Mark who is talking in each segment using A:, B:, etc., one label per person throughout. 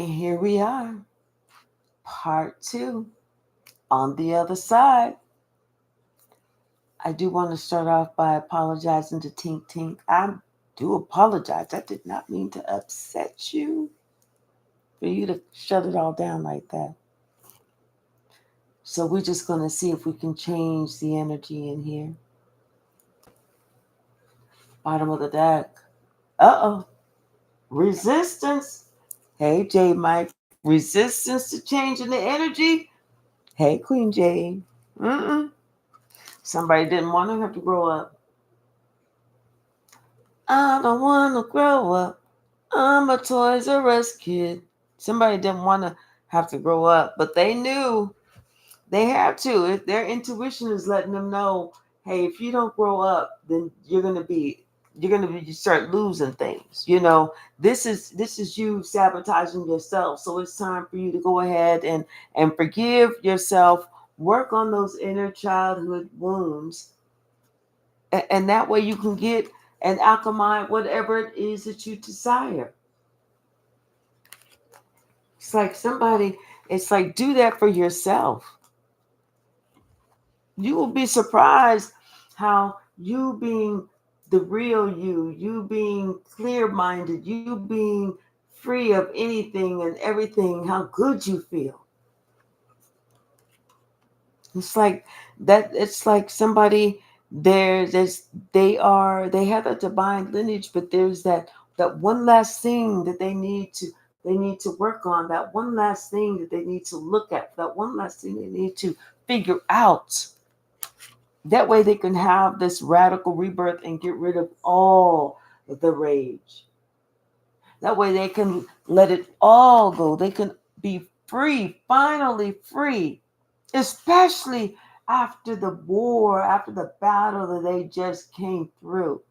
A: And here we are, part 2, on the other side. I do want to start off by apologizing to Tink Tink. I do apologize. I did not mean to upset you, for you to shut it all down like that. So we're just going to see if we can change the energy in here. Bottom of the deck. Uh-oh. Resistance. Hey, J Mike. Resistance to changing the energy. Hey, Queen Jade. Mm-mm. Somebody didn't want to have to grow up. I don't want to grow up. I'm a Toys R Us kid. Somebody didn't want to have to grow up, but they knew they had to. If their intuition is letting them know, hey, if you don't grow up, then you start losing things. This is you sabotaging yourself. So it's time for you to go ahead and forgive yourself, work on those inner childhood wounds, and that way you can get and alchemize whatever it is that you desire. It's like do that for yourself. You will be surprised how you being the real you being clear minded, you being free of anything and everything, how good you feel. It's like that. It's like somebody they have a divine lineage, but there's that one last thing that they need to work on, that one last thing that they need to look at, that one last thing they need to figure out. That way they can have this radical rebirth and get rid of all the rage. That way they can let it all go. They can be free, finally free, especially after the war, after the battle that they just came through.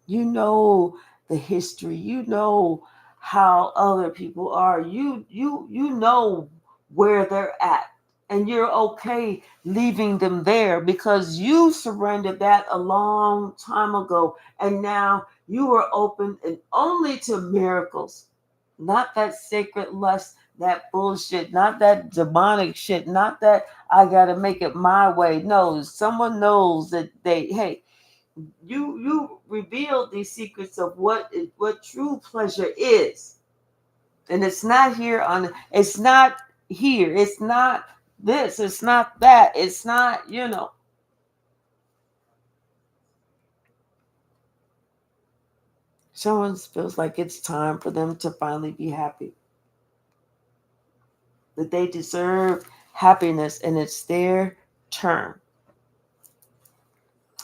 A: You know the history. You know how other people are. You know where they're at. And you're okay leaving them there because you surrendered that a long time ago. And now you are open and only to miracles. Not that sacred lust, that bullshit, not that demonic shit, not that I gotta make it my way. No, someone knows that hey, you revealed these secrets of what true pleasure is. And it's not here, it's not this, it's not that, it's not. Someone feels like it's time for them to finally be happy, that they deserve happiness and it's their turn.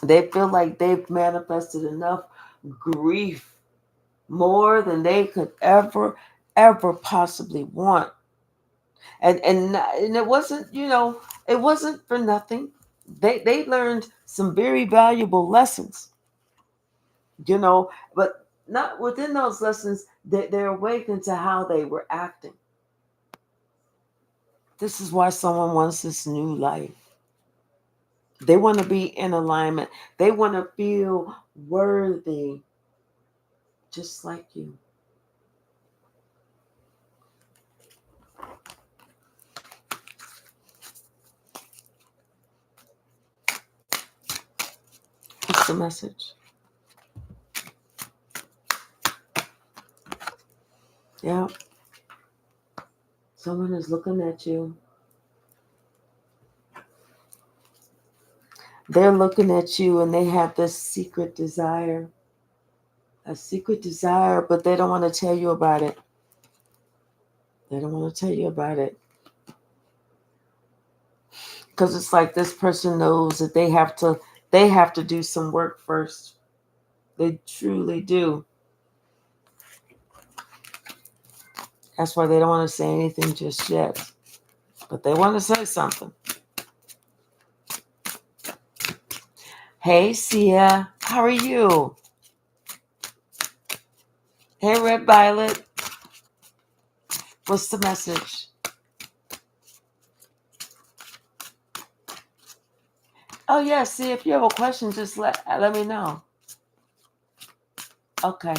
A: They feel like they've manifested enough grief, more than they could ever possibly want. And it wasn't, it wasn't for nothing. They learned some very valuable lessons, but not within those lessons, they're awakened to how they were acting. This is why someone wants this new life. They want to be in alignment. They want to feel worthy, just like you. What's the message? Yeah. Someone is looking at you. They're looking at you and they have this secret desire. A secret desire, but they don't want to tell you about it. They don't want to tell you about it. Because it's like this person knows that they have to do some work first. They truly do. That's why they don't want to say anything just yet. But they want to say something. Hey, Sia. How are you? Hey, Red Violet. What's the message? Oh, yeah. See, if you have a question, just let me know. Okay.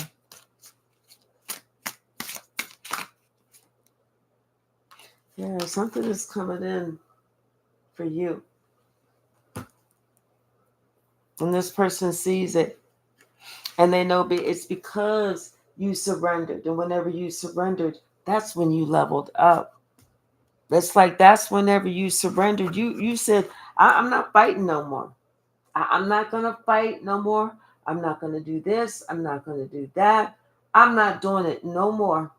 A: Yeah, something is coming in for you. And this person sees it and they know it's because you surrendered. And whenever you surrendered, that's when you leveled up. It's like that's whenever you surrendered. You said, I'm not fighting no more. I'm not going to fight no more. I'm not going to do this. I'm not going to do that. I'm not doing it no more.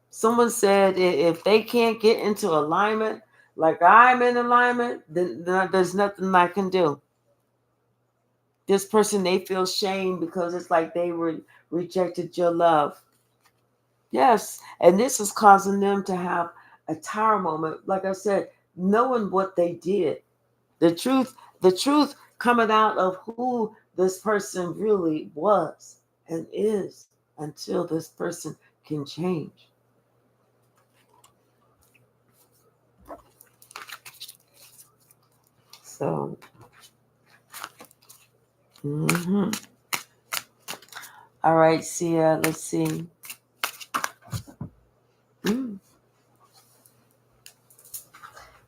A: Someone said if they can't get into alignment like I'm in alignment, then there's nothing I can do. This person, they feel shame because it's like they rejected your love. Yes, and this is causing them to have a tower moment. Like I said, knowing what they did, the truth coming out of who this person really was and is until this person can change. So, mhm. All right, Sia, let's see. Mm.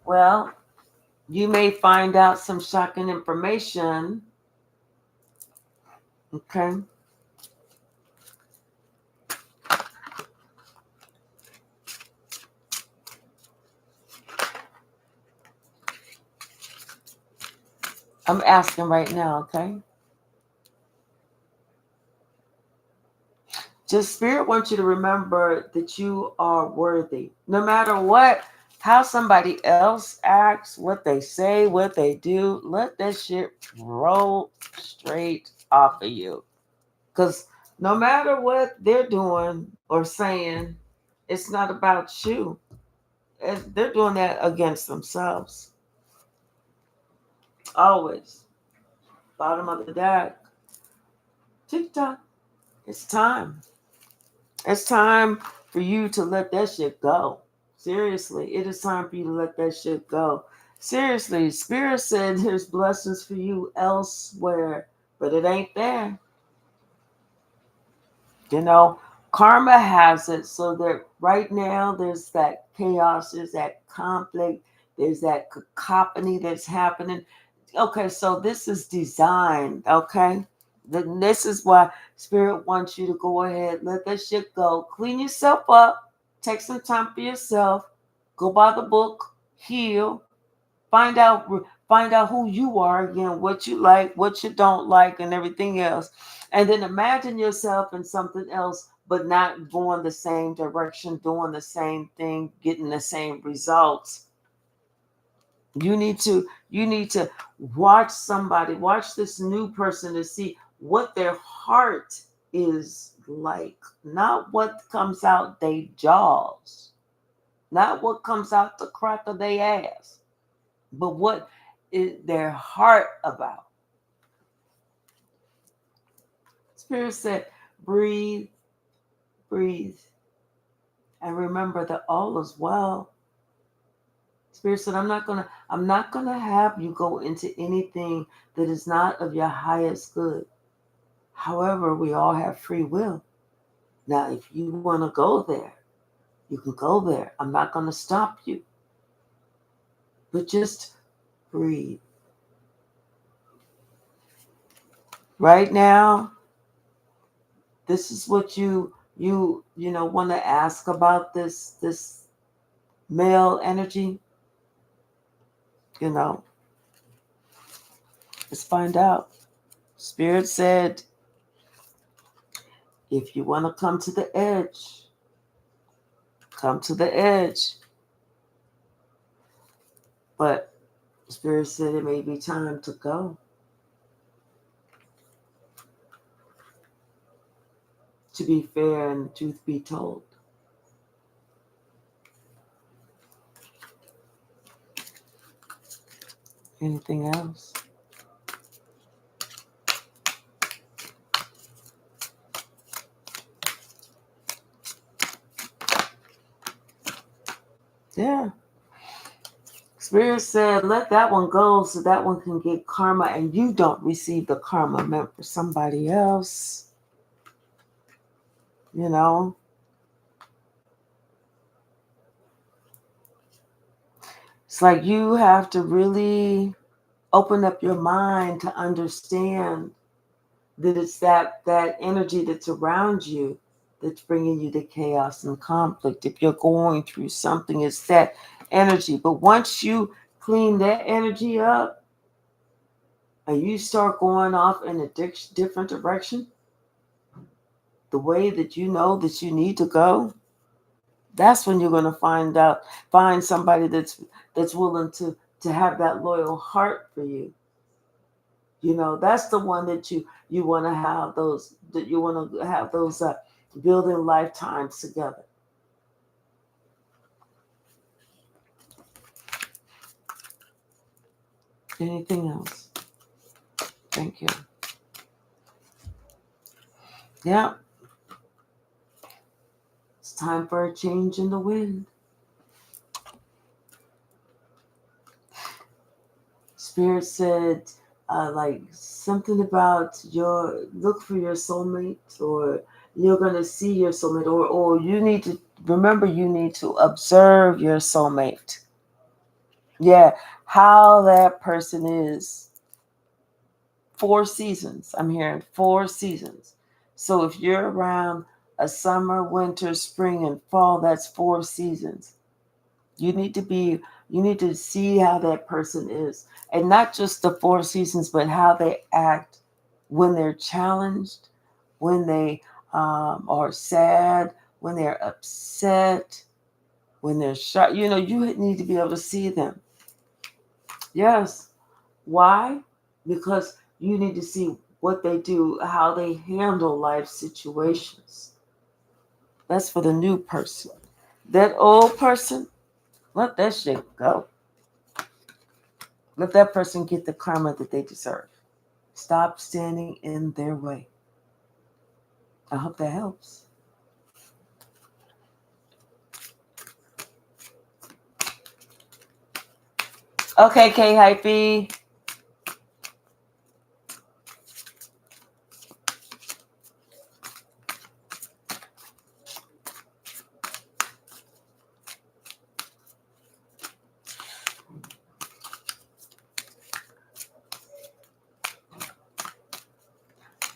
A: Well, you may find out some shocking information. Okay. I'm asking right now, okay? Just Spirit wants you to remember that you are worthy. No matter what, how somebody else acts, what they say, what they do, let that shit roll straight off of you. Because no matter what they're doing or saying, it's not about you. They're doing that against themselves. Always. Bottom of the deck. Tick tock. It's time. It's time for you to let that shit go. Seriously, it is time for you to let that shit go. Seriously, Spirit said there's blessings for you elsewhere, but it ain't there. You know, karma has it so that right now there's that chaos, there's that conflict, there's that cacophony that's happening. Okay, so this is designed, okay? This is why Spirit wants you to go ahead, let that shit go, clean yourself up, take some time for yourself, go by the book, heal, find out find out who you are again, what you like, what you don't like, and everything else. And then imagine yourself in something else, but not going the same direction, doing the same thing, getting the same results. You need to watch this new person to see what their heart is like, not what comes out their jaws, not what comes out the crack of their ass, but what is their heart about. Spirit said, breathe, breathe, and remember that all is well. Spirit said, I'm not gonna have you go into anything that is not of your highest good. However, we all have free will. Now, if you want to go there, you can go there. I'm not gonna stop you. But just breathe. Right now, this is what you want to ask about this male energy. You know, let's find out. Spirit said, if you want to come to the edge, come to the edge. But Spirit said it may be time to go. To be fair and truth be told. Anything else? Yeah. Spirit said, let that one go so that one can get karma and you don't receive the karma meant for somebody else. You know? It's like you have to really open up your mind to understand that it's that energy that's around you that's bringing you the chaos and conflict. If you're going through something, it's that energy. But once you clean that energy up and you start going off in a different direction, the way that you know that you need to go, that's when you're going to find somebody that's willing to have that loyal heart for you. You know, that's the one that you want to have those, that you want to have those building lifetimes together. Anything else? Thank you. Yeah, it's time for a change in the wind. Spirit said, like something about your look for your soulmate, or you're gonna see your soulmate, or you need to remember you need to observe your soulmate. Yeah, how that person is. 4 seasons. I'm hearing 4 seasons. So if you're around a summer, winter, spring, and fall, that's 4 seasons. You need to be, you need to see how that person is. And not just the 4 seasons, but how they act when they're challenged, when they are sad, when they're upset, when they're shocked. You know, you need to be able to see them. Yes. Why? Because you need to see what they do, how they handle life situations. That's for the new person. That old person, let that shit go. Let that person get the karma that they deserve. Stop standing in their way. I hope that helps. Okay, K Hypey.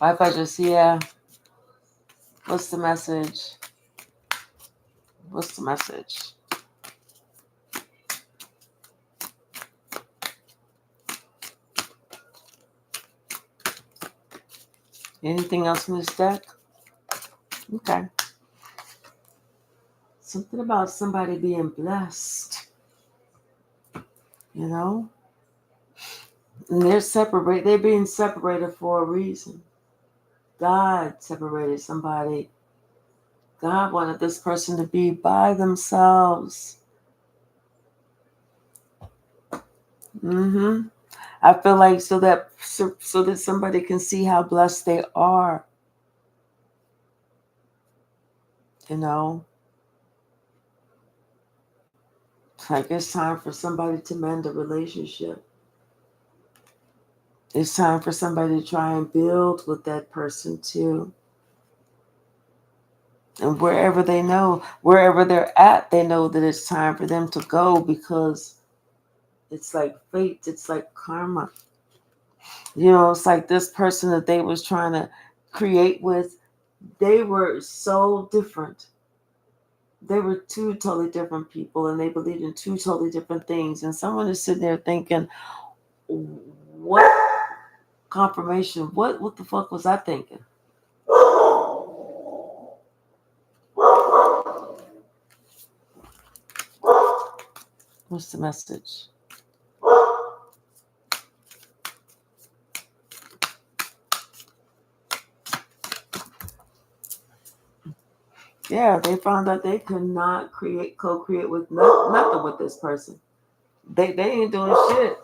A: Wi-Fi just here. What's the message? What's the message? Anything else in this deck? Okay. Something about somebody being blessed. You know? And they're being separated for a reason. God separated somebody. God wanted this person to be by themselves. I feel like so that somebody can see how blessed they are. You know, like it's time for somebody to mend a relationship. It's time for somebody to try and build with that person too. And wherever they're at, they know that it's time for them to go, because it's like fate, it's like karma. You know, it's like this person that they was trying to create with, they were so different. They were two totally different people, and they believed in two totally different things. And someone is sitting there thinking, what confirmation? What the fuck was I thinking? What's the message? Yeah, they found out they could not co-create with nothing with this person. They ain't doing shit.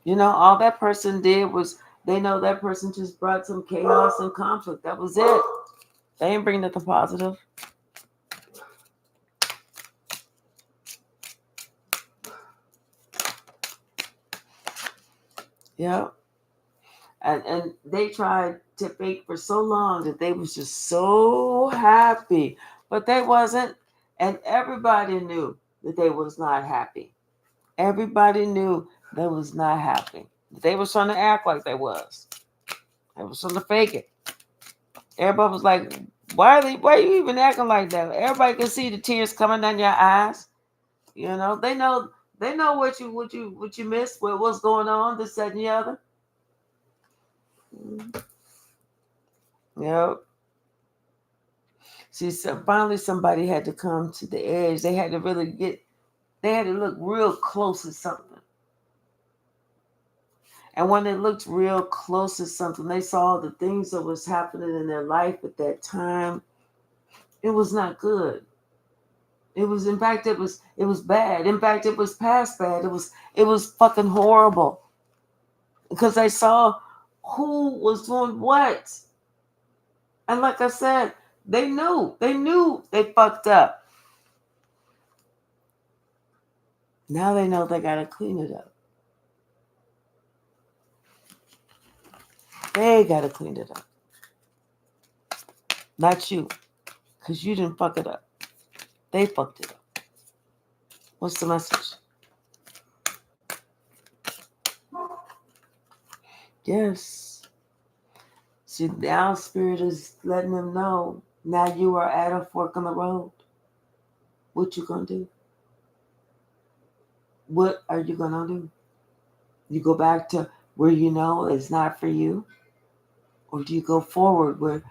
A: You know, all that person did was, they know that person just brought some chaos and conflict. That was it. They ain't bring nothing positive. Yeah. And they tried to fake for so long that they was just so happy, but they wasn't, and everybody knew that they was not happy. Everybody knew they was not happy. They was trying to act like they was. They was trying to fake it. Everybody was like, why are you even acting like that? Everybody can see the tears coming down your eyes. You know, they know what you missed, what's going on, this, that, and the other. Yep. See, so finally somebody had to come to the edge. They had to they had to look real close at something. And when they looked real close at something, they saw the things that was happening in their life at that time. It was not good. In fact, it was bad. In fact, it was past bad. It was fucking horrible. Because they saw who was doing what. And like I said, they knew they fucked up. Now they know they gotta clean it up. They gotta clean it up. Not you. Because you didn't fuck it up. They fucked it up. What's the message? Yes. See, now Spirit is letting them know. Now you are at a fork in the road. What you gonna do? What are you gonna do? You go back to where you know it's not for you? Or do you go forward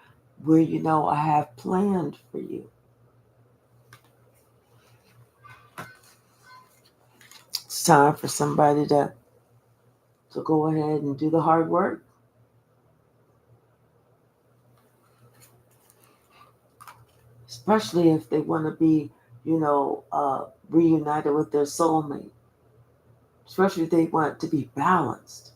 A: where you know I have planned for you? It's time for somebody to go ahead and do the hard work. Especially if they want to be, reunited with their soulmate. Especially if they want to be balanced.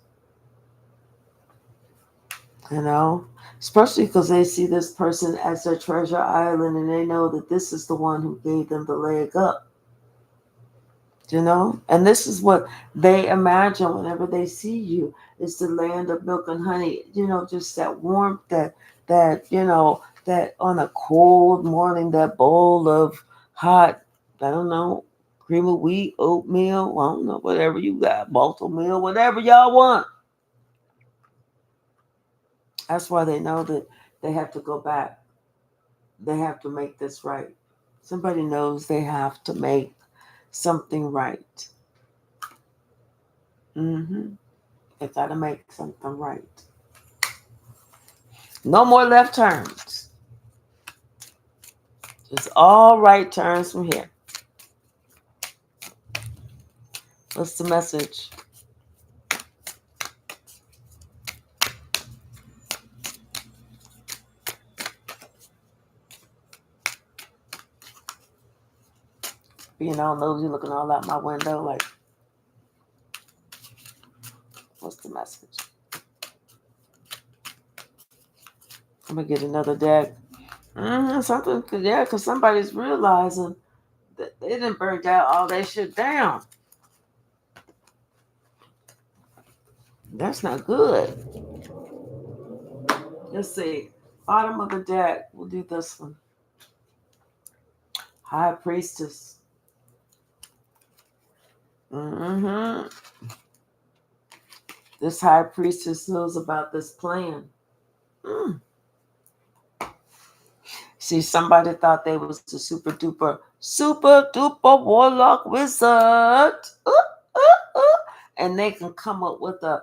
A: You know? Especially because they see this person as their treasure island and they know that this is the one who gave them the leg up. And this is what they imagine whenever they see you. It's the land of milk and honey. Just that warmth, that on a cold morning, that bowl of hot, I don't know, cream of wheat, oatmeal, I don't know, whatever you got, malto meal, whatever y'all want. That's why they know that they have to go back. They have to make this right. Somebody knows they have to make something right. They gotta make something right. No more left turns. Just all right turns from here. What's the message? Being all nosy, looking all out my window, like, what's the message? I'm gonna get another deck. Something, because somebody's realizing that they didn't burn down all that shit down. That's not good. Let's see. Bottom of the deck. We'll do this one. High Priestess. This High Priestess knows about this plan. See, somebody thought they was the super duper warlock wizard. And they can come up with a,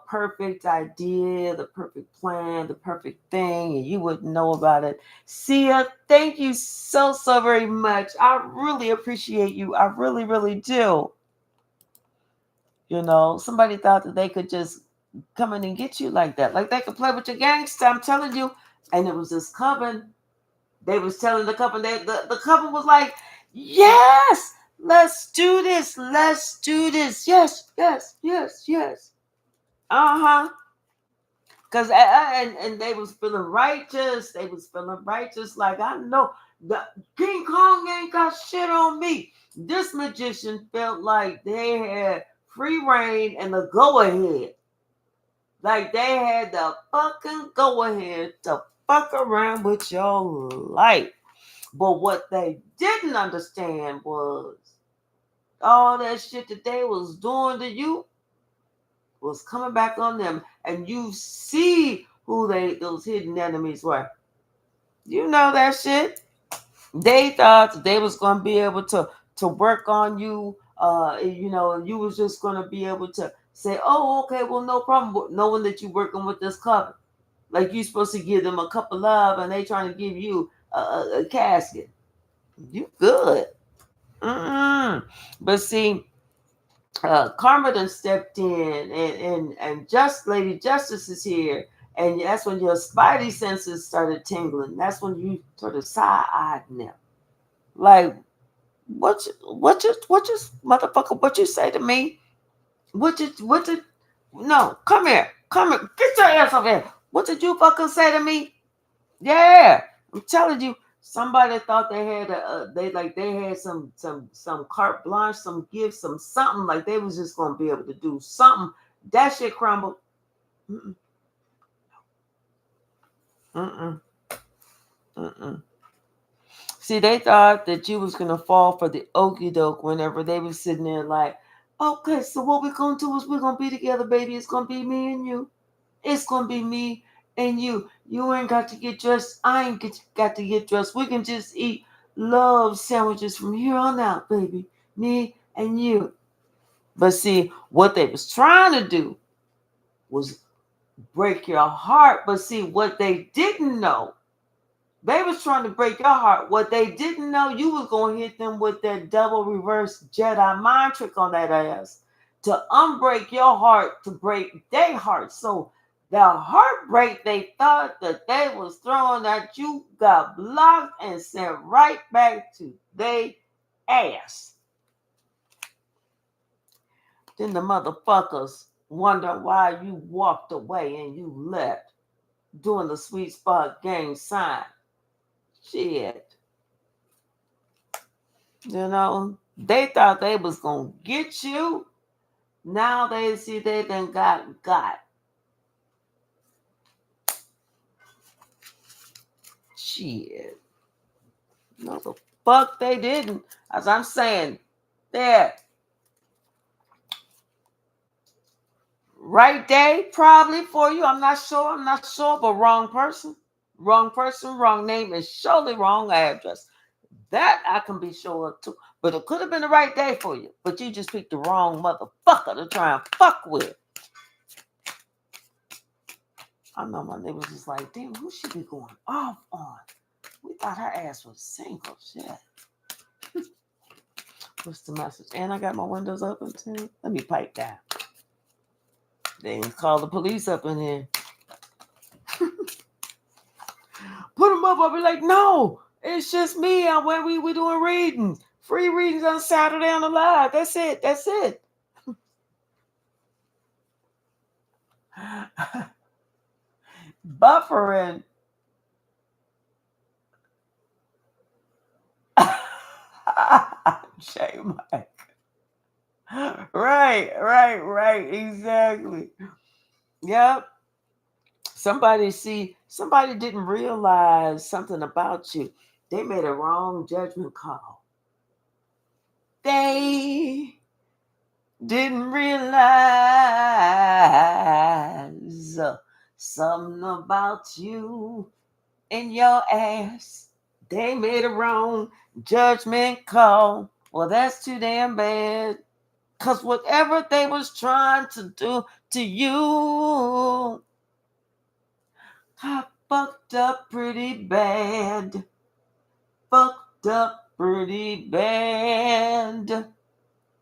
A: perfect idea, the perfect plan, the perfect thing, and you wouldn't know about it. Sia, thank you so, so very much. I really appreciate you. I really, really do. Somebody thought that they could just come in and get you like that. Like they could play with your gangster, I'm telling you. And it was this coven. They was telling the coven, the coven was like, yes, let's do this. Let's do this. Yes, yes, yes, yes. Because and they was feeling righteous. They was feeling righteous. Like, I know the King Kong ain't got shit on me. This magician felt like they had free reign and the go ahead. Like they had the fucking go ahead to fuck around with your life. But what they didn't understand was All that shit that they was doing to you was coming back on them. And you see who those hidden enemies were. You know that shit. They thought they was gonna be able to work on you, and you was just gonna be able to say, oh, okay, well, no problem, knowing that you working with this cover. Like you supposed to give them a cup of love, and they trying to give you a casket. You good. Mm-mm. But see, Karma done stepped in, and just Lady Justice is here, and that's when your spidey senses started tingling. That's when you sort of side-eyed them, like, what you motherfucker, what you say to me? What you no, come here, get your ass over here. What did you fucking say to me? Yeah, I'm telling you, somebody thought they had they had some carte blanche, some gifts, some something, like they was just gonna be able to do something. That shit crumbled. Mm-mm, mm-mm, mm-mm. See, they thought that you was gonna fall for the okey doke whenever they was sitting there like, okay, so what we're gonna do is we're gonna be together, baby. It's gonna be me and you. It's gonna be me and you. You ain't got to get dressed. I ain't got to get dressed. We can just eat love sandwiches from here on out, baby. Me and you. But see, what they was trying to do was break your heart. But see, what they didn't know, they was trying to break your heart. What they didn't know, you was gonna hit them with that double reverse Jedi mind trick on that ass to unbreak your heart, to break their heart. So the heartbreak they thought that they was throwing at you got blocked and sent right back to they ass. Then the motherfuckers wonder why you walked away and you left doing the sweet spot gang sign. Shit. They thought they was gonna get you. Now they see they done got. Shit. No, the fuck they didn't. As I'm saying, there. Right day, probably for you. I'm not sure. But wrong person. Wrong person, wrong name, and surely wrong address. That I can be sure of too. But it could have been the right day for you. But you just picked the wrong motherfucker to try and fuck with. I know my neighbors was like, damn, who should be going off on? We thought her ass was single. Shit. What's the message? And I got my windows open too. Let me pipe down. They didn't call the police up in here. Put them up. I'll be like, no, it's just me. We doing readings. Free readings on Saturday on the live. That's it. That's it. Buffering. Shame. Right. Exactly. Yep. Somebody didn't realize something about you. They made a wrong judgment call. They didn't realize something about you and your ass. They made a wrong judgment call. Well, that's too damn bad. Cause whatever they was trying to do to you, I fucked up pretty bad. Fucked up pretty bad.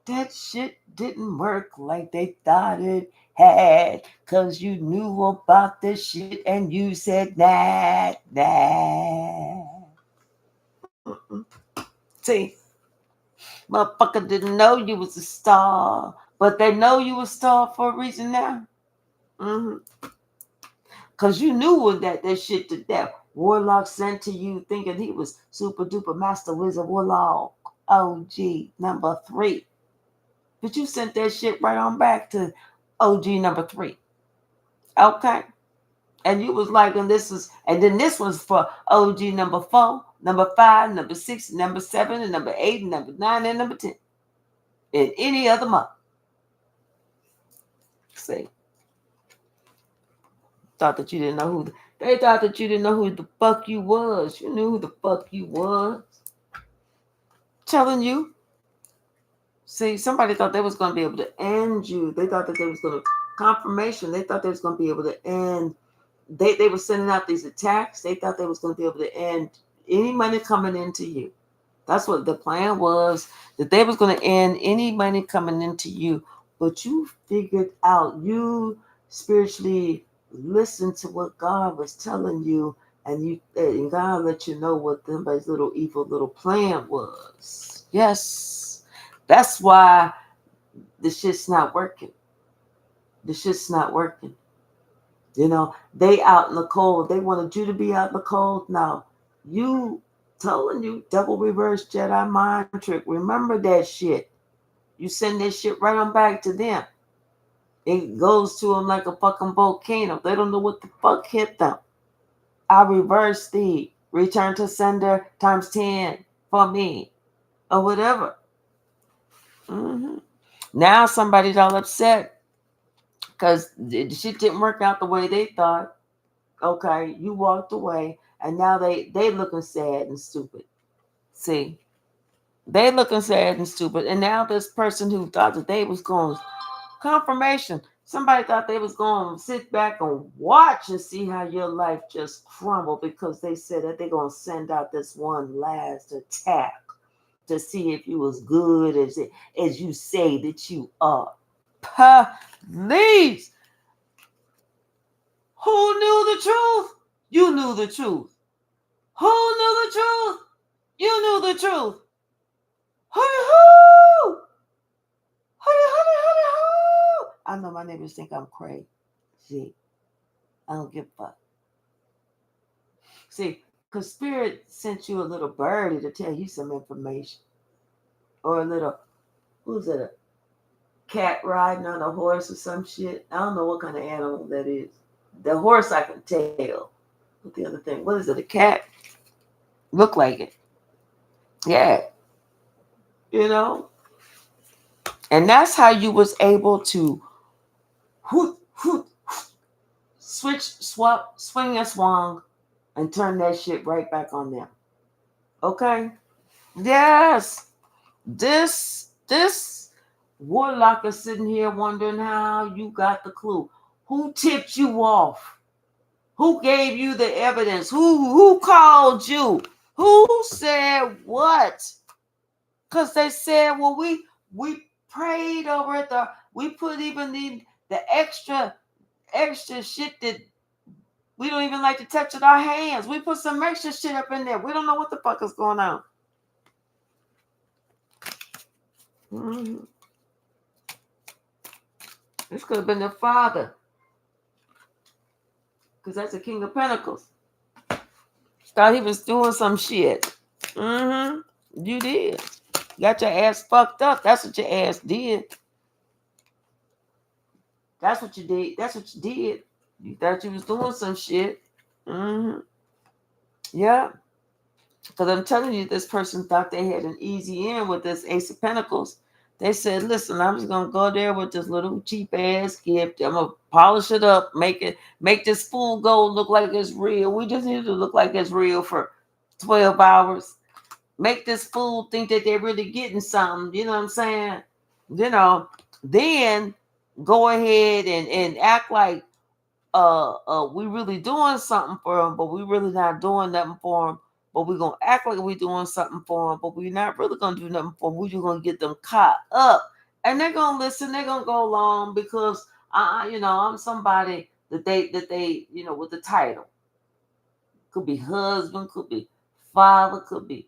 A: That shit didn't work like they thought it had. Cause you knew about this shit and you said nah. See, motherfucker didn't know you was a star. But they know you a star for a reason now. Mm-hmm. Cause you knew that shit that Warlock sent to you thinking he was super duper master wizard Warlock OG number 3. But you sent that shit right on back to OG number 3. Okay. And you was like, and then this was for OG number 4, number 5, number 6, number 7, and number 8, and number 9, and number 10. in any other month. See, thought that you didn't know who. They thought that you didn't know who the fuck you was. You knew who the fuck you was. Telling you. See, somebody thought they was going to be able to end you. They thought that they was going to confirmation. They thought they was going to be able to end. They were sending out these attacks. They thought they was going to be able to end any money coming into you. That's what the plan was, that they was going to end any money coming into you. But you figured out, you spiritually listened to what God was telling you, and God let you know what somebody's little evil little plan was. Yes. That's why the shit's not working. The shit's not working. You know, they out in the cold. They wanted you to be out in the cold. Now, you telling you double reverse Jedi mind trick. Remember that shit. You send that shit right on back to them. It goes to them like a fucking volcano. They don't know what the fuck hit them. I reverse the return to sender times 10 for me or whatever. Mm-hmm. Now somebody's all upset because the shit didn't work out the way they thought. Okay, you walked away, and now they looking sad and stupid. See, they looking sad and stupid, and now this person who thought that they was going confirmation. Somebody thought they was going to sit back and watch and see how your life just crumbled because they said that they're going to send out this one last attack to see if you was good as you say that you are. Please. Who knew the truth? You knew the truth. Who knew the truth? You knew the truth. Hoo-hoo! Hoo-hoo! I know my neighbors think I'm crazy. See, I don't give a fuck. See, because Spirit sent you a little birdie to tell you some information. Or a little, who's it, a cat riding on a horse or some shit? I don't know what kind of animal that is. The horse I can tell. But the other thing, what is it, a cat? Look like it. Yeah. You know? And that's how you was able to switch, swap, swing and swung, and turn that shit right back on them. Okay? Yes. This warlock is sitting here wondering how you got the clue. Who tipped you off? Who gave you the evidence? Who called you? Who said what? Because they said, well, we prayed over it. We put even the extra shit that we don't even like to touch with our hands. We put some extra shit up in there. We don't know what the fuck is going on. Mm-hmm. This could have been the father. Because that's the King of Pentacles. Thought he was doing some shit. Mm-hmm. You did. Got your ass fucked up. That's what your ass did. That's what you did. That's what you did. You thought you was doing some shit. Mm-hmm. Yeah. Because I'm telling you, this person thought they had an easy in with this Ace of Pentacles. They said, listen, I'm just going to go there with this little cheap ass gift. I'm going to polish it up, make this fool gold look like it's real. We just need it to look like it's real for 12 hours. Make this fool think that they're really getting something. You know what I'm saying? You know, then go ahead and act like we really doing something for them, but we really not doing nothing for them. But we're going to act like we're doing something for them, but we're not really going to do nothing for them. We're just going to get them caught up. And they're going to listen. They're going to go along because, I'm somebody that they, with the title. Could be husband, could be father, could be,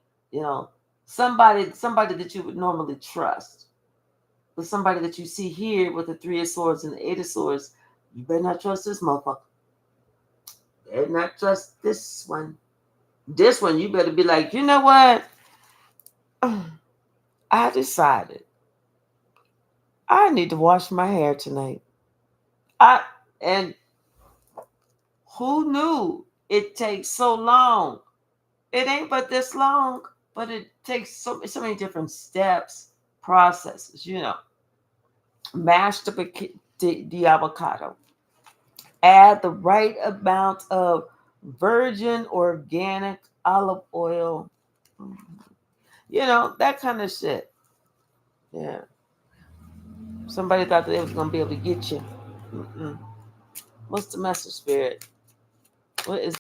A: somebody that you would normally trust. But somebody that you see here with the 3 of Swords and the 8 of Swords, you better not trust this motherfucker. You better not trust this one. This one, you better be like, you know what? I decided I need to wash my hair tonight. And who knew it takes so long? It ain't but this long, but it takes so many different steps, processes, mash the avocado. Add the right amount of virgin organic olive oil. That kind of shit. Yeah. Somebody thought that they was going to be able to get you. Mm-mm. What's the message, Spirit? What is